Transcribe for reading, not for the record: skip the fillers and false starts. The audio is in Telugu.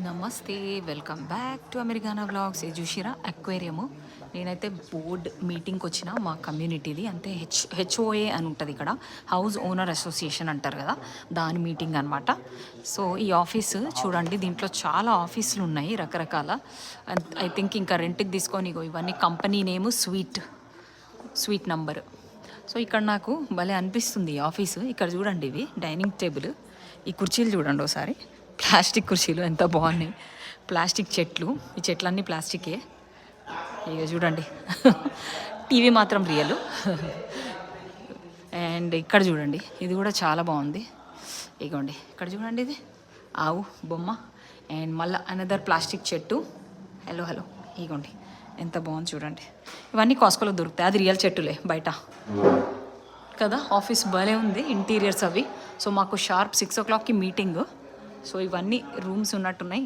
నమస్తే, వెల్కమ్ బ్యాక్ టు అమెరికానా వ్లాగ్స్. ఏ చూసిరా అక్వేరియము. నేనైతే బోర్డ్ మీటింగ్కి వచ్చిన మా కమ్యూనిటీది, అంటే హెచ్ఓఏ అని ఉంటుంది ఇక్కడ, హౌస్ ఓనర్ అసోసియేషన్ అంటారు కదా, దాని మీటింగ్ అనమాట. సో ఈ ఆఫీసు చూడండి, దీంట్లో చాలా ఆఫీసులు ఉన్నాయి రకరకాల. ఐ థింక్ ఇంకా రెంట్కి తీసుకొని ఇవన్నీ కంపెనీ నేము స్వీట్ నంబరు. సో ఇక్కడ నాకు భలే అనిపిస్తుంది ఈ ఆఫీసు. ఇక్కడ చూడండి, ఇవి డైనింగ్ టేబుల్, ఈ కుర్చీలు చూడండి ఒకసారి, ప్లాస్టిక్ కుర్చీలు ఎంత బాగున్నాయి. ప్లాస్టిక్ చెట్లు, ఈ చెట్లన్నీ ప్లాస్టికే. ఇక చూడండి టీవీ మాత్రం రియల్. అండ్ ఇక్కడ చూడండి, ఇది కూడా చాలా బాగుంది. ఇగోండి ఇక్కడ చూడండి, ఇది ఆవు బొమ్మ. అండ్ మళ్ళీ అనదర్ ప్లాస్టిక్ చెట్టు. హలో ఇగోండి ఎంత బాగుంది చూడండి. ఇవన్నీ కాస్కోలో దొరుకుతాయి, అది రియల్ చెట్టులే బయట కదా. ఆఫీస్ భలే ఉంది, ఇంటీరియర్స్ అవి. సో మాకు షార్ప్ 6 o'clockకి మీటింగ్. సో ఇవన్నీ రూమ్స్ ఉన్నట్టున్నాయి.